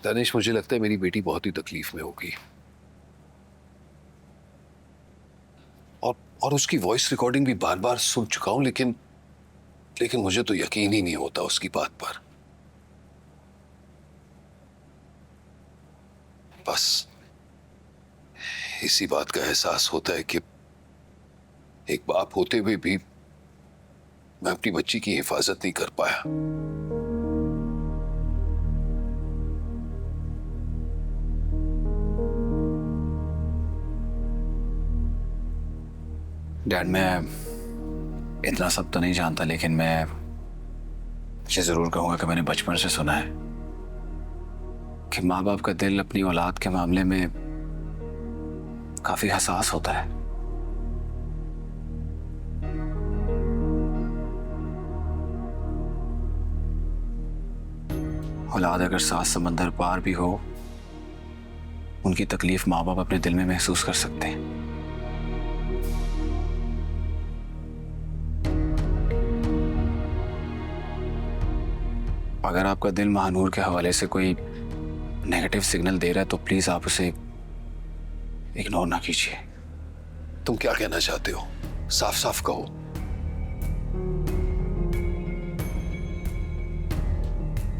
दानिश, मुझे लगता है मेरी बेटी बहुत ही तकलीफ में होगी। और उसकी वॉइस रिकॉर्डिंग भी बार बार सुन चुका हूं, लेकिन मुझे तो यकीन ही नहीं होता उसकी बात पर। बस इसी बात का एहसास होता है कि एक बाप होते हुए भी मैं अपनी बच्ची की हिफाजत नहीं कर पाया। डैड, मैं इतना सब तो नहीं जानता, लेकिन मैं ये जरूर कहूंगा कि मैंने बचपन से सुना है कि माँ बाप का दिल अपनी औलाद के मामले में काफी हसास होता है। औलाद अगर 7 समंदर पार भी हो, उनकी तकलीफ माँ बाप अपने दिल में महसूस कर सकते हैं। अगर आपका दिल महानूर के हवाले से कोई नेगेटिव सिग्नल दे रहा है तो प्लीज आप उसे इग्नोर ना कीजिए। तुम क्या कहना चाहते हो? साफ साफ कहो।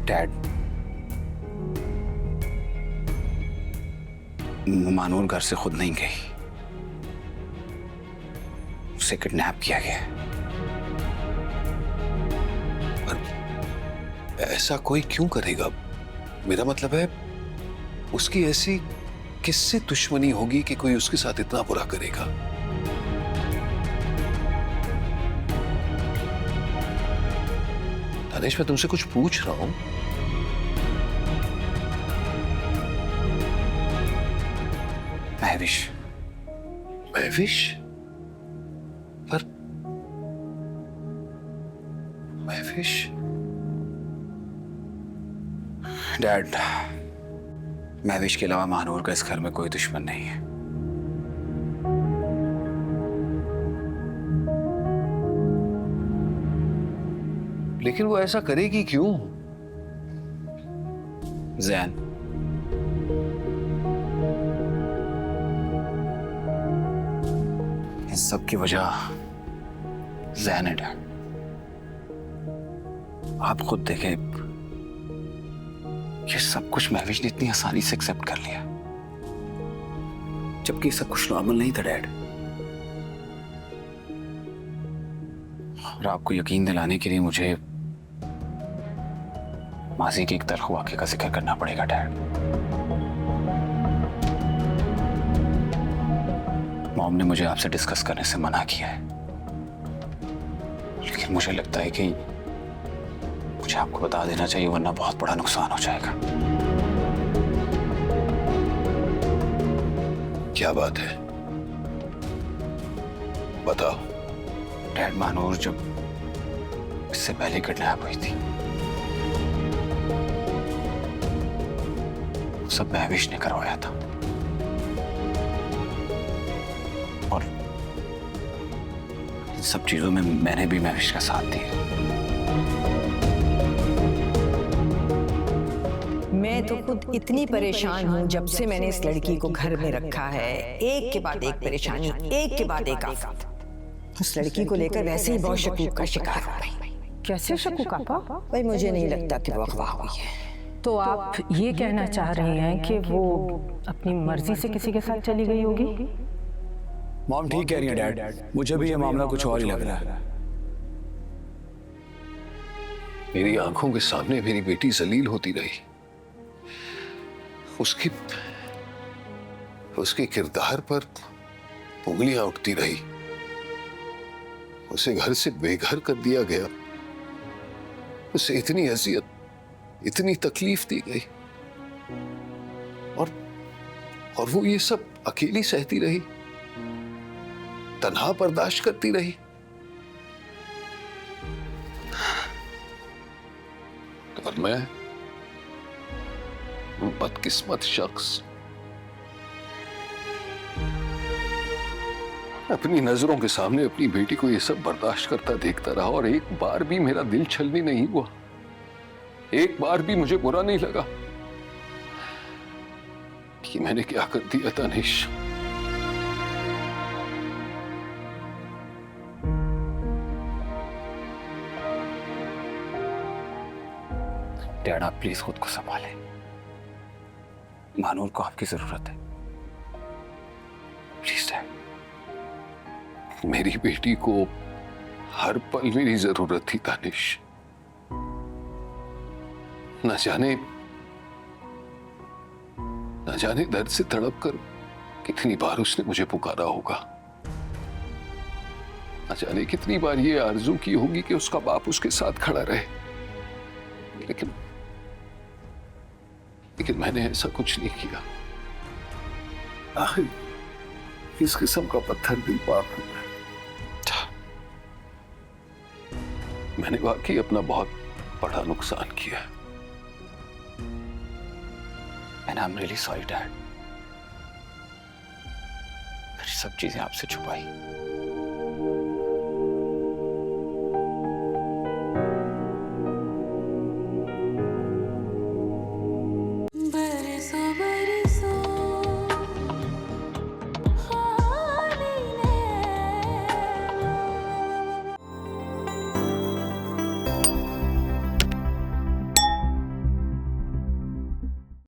डैड, मानूर घर से खुद नहीं गई, उसे किडनैप किया गया। ऐसा कोई क्यों करेगा? मेरा मतलब है, उसकी ऐसी किससे दुश्मनी होगी कि कोई उसके साथ इतना बुरा करेगा? दानिश, मैं तुमसे कुछ पूछ रहा हूं। महविश। महविश? पर महविश? डैड, महविश के अलावा महानूर का इस घर में कोई दुश्मन नहीं है। लेकिन वो ऐसा करेगी क्यों? जैन, इन सब की वजह जैन है। डैड, आप खुद देखें, ये सब कुछ महविश ने इतनी आसानी से एक्सेप्ट कर लिया, जबकि सब कुछ नॉर्मल नहीं था। डैड, और आपको यकीन दिलाने के लिए मुझे माजी के एक तल्ख वाक़े का जिक्र करना पड़ेगा। डैड, मॉम ने मुझे आपसे डिस्कस करने से मना किया है, लेकिन मुझे लगता है कि मुझे आपको बता देना चाहिए, वरना बहुत बड़ा नुकसान हो जाएगा। क्या बात है? बताओ। डैड, महानूर जब इससे पहले किडनैप हुई थी, सब महविश ने करवाया था, और इन सब चीजों में मैंने भी महविश का साथ दिया। मैं तो खुद इतनी परेशान हूँ जब से मैंने इस लड़की को घर में रखा है। एक के बाद एक परेशानी, एक के बाद एक आफत। उस लड़की को लेकर वैसे ही बहुत शकूक का शिकार हो गई। कैसे शकूक आपा? भाई, मुझे नहीं लगता कि वो अगवा हुई है। तो आप ये कहना चाह रही हैं कि वो अपनी मर्जी से किसी के साथ चली गई होगी? मॉम ठीक कह रही है डैड, मुझे भी ये मामला कुछ और ही लग रहा है। मेरी आंखों के सामने मेरी बेटी जलील होती रही, उसके किरदार पर उंगलियां उठती रही, उसे घर से बेघर कर दिया गया, उसे इतनी अजियत, इतनी तकलीफ दी गई, और वो ये सब अकेली सहती रही, तन्हा बर्दाश्त करती रही। और मैं बदकिस्मत शख्स अपनी नजरों के सामने अपनी बेटी को ये सब बर्दाश्त करता देखता रहा, और एक बार भी मेरा दिल छलनी नहीं हुआ, एक बार भी मुझे बुरा नहीं लगा। कि मैंने क्या कर दिया दानिश। डैड आप प्लीज खुद को संभालें। मानूर को आपकी जरूरत है, प्लीज डैड। मेरी बेटी को हर पल मेरी जरूरत थी दानिश। न जाने दर्द से तड़प कर कितनी बार उसने मुझे पुकारा होगा। न जाने कितनी बार ये आरजू की होगी कि उसका बाप उसके साथ खड़ा रहे, लेकिन मैंने ऐसा कुछ नहीं किया। आखिर किस किस्म का पत्थर दिल पाप है। मैंने वाकई अपना बहुत बड़ा नुकसान किया। And I am really sorry dad. मैंने सब चीजें आपसे छुपाई।